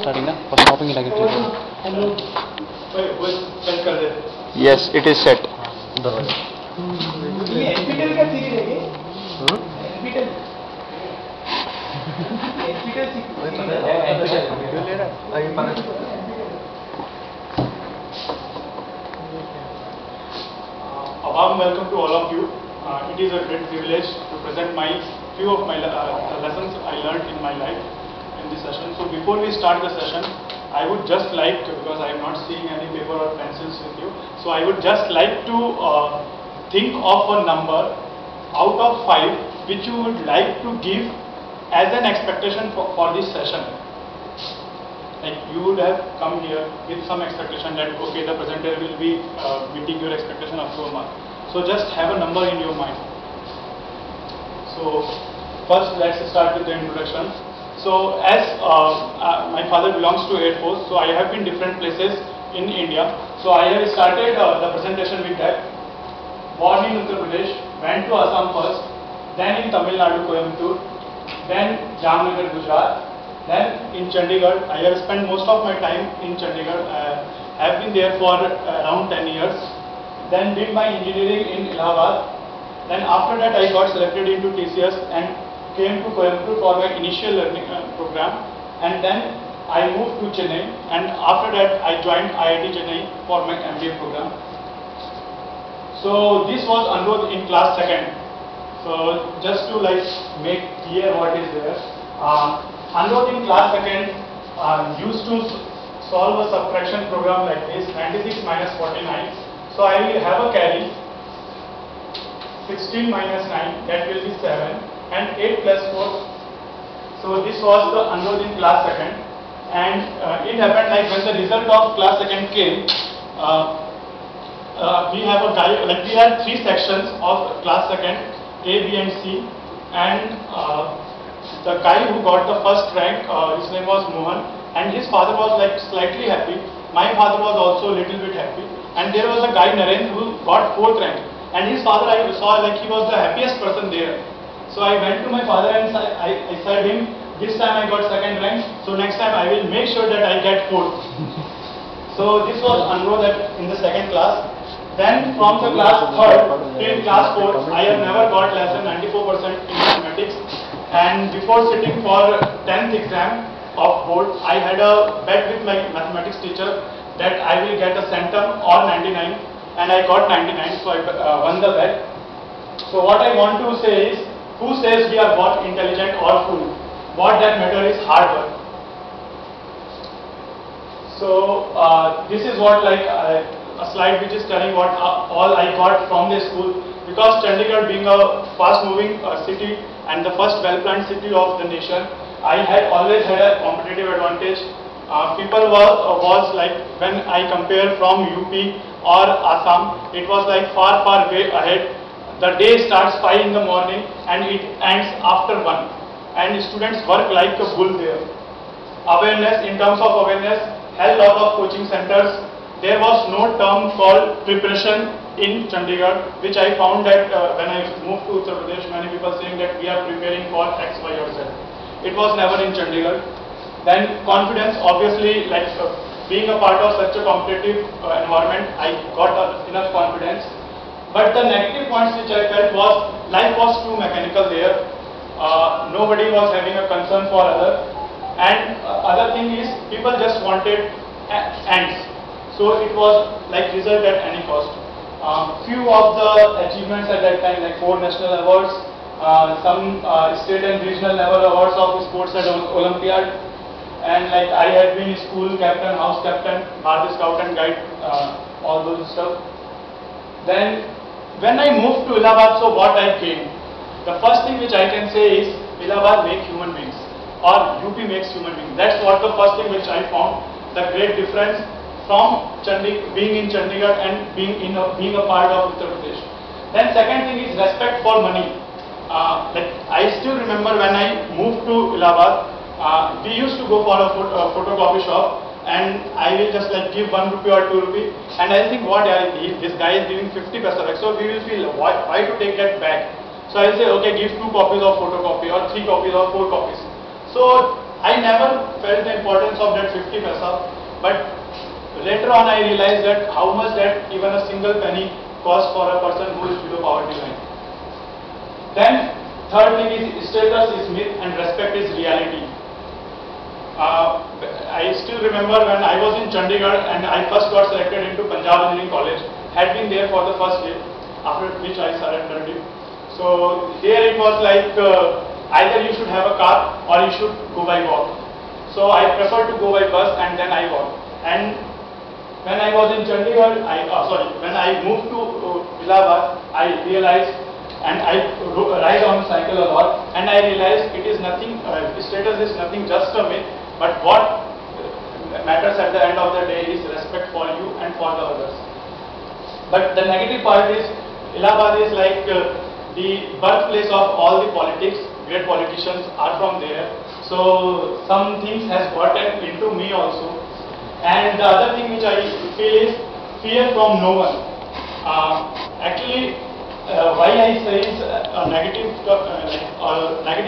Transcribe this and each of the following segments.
Starting na? For stopping it again. Yes, it is set. A warm welcome to all of you. It is a great privilege to present my few of my lessons I learned in my life in this session. So before we start the session, I would just like to, because I am not seeing any paper or pencils with you, so I would just like to think of a number out of 5 which you would like to give as an expectation for this session. Like you would have come here with some expectation that okay, the presenter will be meeting your expectation up to a mark. So just have a number in your mind. So first let's start with the introduction. So as my father belongs to Air Force, so I have been different places in India. So I have started the presentation with that. Born in Uttar Pradesh, went to Assam first, then in Tamil Nadu, Coimbatore, then Jamnagar, Gujarat, then in Chandigarh. I have spent most of my time in Chandigarh. I have been there for around 10 years. Then did my engineering in Allahabad. Then after that I got selected into TCS and came to Coimbatore for my initial learning program. And then I moved to Chennai, and after that I joined IIT Chennai for my MBA program. So this was Anurod in class 2nd. So just to like make clear what is there. Anurod in class 2nd used to solve a subtraction program like this, 96 minus 49. So I will have a carry, 16 minus 9, that will be 7, and 8 plus 4. So this was the Anurod in class 2nd, and it happened like when the result of class 2nd came, we have a guy, like we had 3 sections of class 2nd, A, B and C, and the guy who got the first rank, his name was Mohan, and his father was like slightly happy. My father was also a little bit happy, and there was a guy Naren who got 4th rank, and his father I saw like he was the happiest person there. So I went to my father and I said him, this time I got 2nd rank, so next time I will make sure that I get 4th. So this was Anurod in the 2nd class. Then from the class 3rd till class 4, I have never got less than 94% in mathematics. And before sitting for 10th exam of board, I had a bet with my mathematics teacher that I will get a centum or 99, and I got 99, so I won the bet. So what I want to say is, who says we are born intelligent or fool? What that matter is hard work. So this is what like a slide which is telling what all I got from the school, because Chandigarh being a fast moving city and the first well-planned city of the nation, I had always had a competitive advantage. People was like, when I compare from UP or Assam, it was like far way ahead. The day starts 5 in the morning and it ends after 1, and students work like a bull there. Awareness, in terms of awareness, hell lot of coaching centers. There was no term called preparation in Chandigarh, which I found that when I moved to Uttar Pradesh, many people saying that we are preparing for X, Y or Z. It was never in Chandigarh. Then confidence, obviously, like being a part of such a competitive environment, I got enough confidence. But the negative points which I felt was, life was too mechanical there. Nobody was having a concern for other. And other thing is, people just wanted ends. So it was like result at any cost. Few of the achievements at that time, like 4 national awards, some state and regional level awards of sports at Olympiad, and like I had been school captain, house captain, Bharati Scout and Guide, all those stuff. Then when I moved to Allahabad, so what I gained? The first thing which I can say is Allahabad makes human beings, or UP makes human beings. That's what the first thing which I found, the great difference from being in Chandigarh and being a part of Uttar Pradesh. Then second thing is respect for money. Like I still remember when I moved to Allahabad, we used to go for a photocopy shop, and I will just like give 1 rupee or 2 rupee, and I think what this guy is giving 50 paisa back, so we will feel why to take that back. So I will say okay, give 2 copies of photocopy or 3 copies or 4 copies. So I never felt the importance of that 50 paisa, but later on I realized that how much that even a single penny costs for a person who is below poverty line. Then third thing is status is myth and respect is reality. I still remember when I was in Chandigarh and I first got selected into Punjab Engineering College. Had been there for the first day, after which I surrendered it. So there it was like either you should have a car or you should go by walk. So I preferred to go by bus and then I walked. And when I was in Chandigarh, when I moved to Allahabad, I realized, and I ride on cycle a lot, and I realized it is nothing, status is nothing, just a myth, but what matters at the end of the day is respect for you and for the others. But the negative part is, Allahabad is like the birthplace of all the politics, great politicians are from there. So some things has gotten into me also. And the other thing which I feel is fear from no one. Actually, why I say is a negative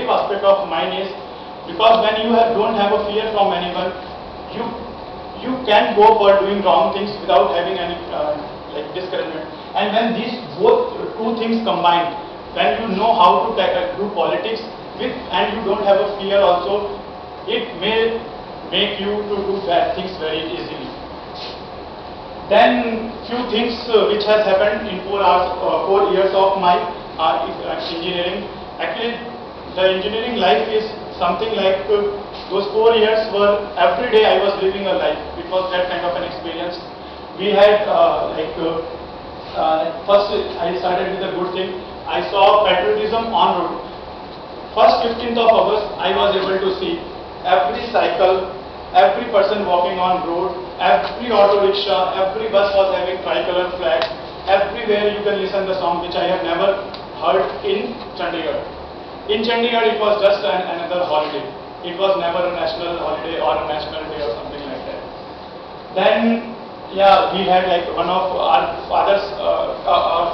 aspect of mine is because when you don't have a fear from anyone, you can go for doing wrong things without having any discouragement. And when these both two things combine, when you know how to do politics with and you don't have a fear also, it may make you to do bad things very easily. Then few things which has happened in 4 years of my engineering. Actually, the engineering life is something like those 4 years were every day I was living a life. It was that kind of an experience. We had first I started with a good thing. I saw patriotism on road. First 15th of August I was able to see every cycle, every person walking on road, every auto rickshaw, every bus was having tricolor flag. Everywhere you can listen the song which I have never heard in Chandigarh. In Chandigarh it was just another holiday. It was never a national holiday or a national day or something like that. Then yeah, we had like one of our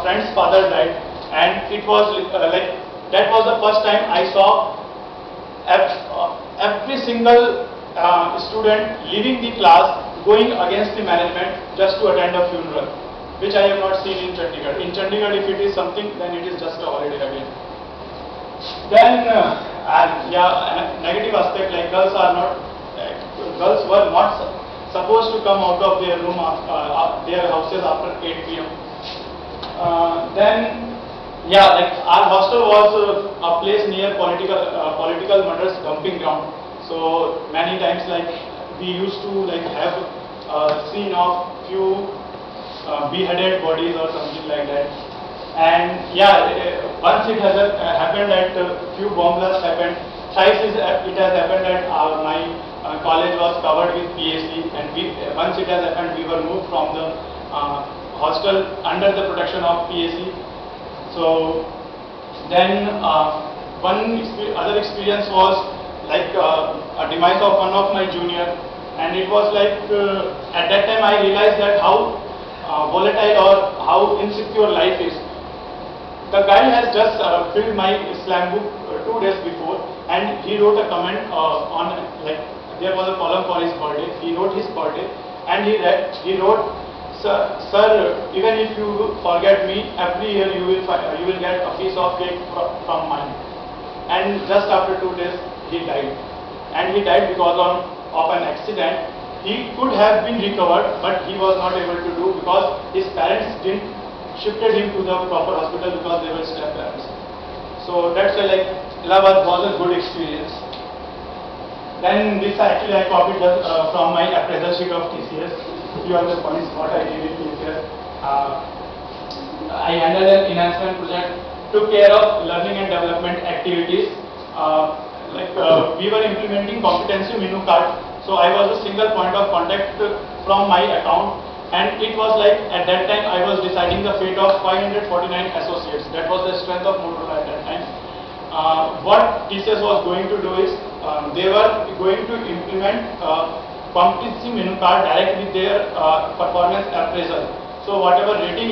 friend's father died, and it was that was the first time I saw every single student leaving the class going against the management just to attend a funeral, which I have not seen in Chandigarh. In Chandigarh, if it is something, then it is just a holiday again. Then negative aspect, like girls were not supposed to come out of their room, their houses after 8 p.m. Then our hostel was a place near political murders dumping ground. So many times we used to have a scene of few beheaded bodies or something like that. And once it has happened that few bomb blasts happened. Thrice it has happened that my college was covered with PAC, and once it has happened, we were moved from the hostel under the protection of PAC. So then other experience was a demise of one of my junior, and it was at that time I realized that how volatile or how insecure life is. The guy has just filled my Islam book 2 days before, and he wrote a comment on there was a column for his birthday. He wrote his birthday, and he wrote, Sir, even if you forget me, every year you will get a piece of cake from mine. And just after 2 days, he died. And he died because of an accident. He could have been recovered, but he was not able to do because his parents didn't shifted him to the proper hospital because they were step parents. So that's why Allahabad was a good experience. Then this actually I copied from my appraisal sheet of TCS. Few of the points what I did in TCS. I handled an enhancement project, took care of learning and development activities. We were implementing competency menu card. So I was a single point of contact from my account, and it was at that time I was deciding the fate of 549 associates. That was the strength of Motorola at that time. What TCS was going to do is they were going to implement competency menu card directly with their performance appraisal. So whatever rating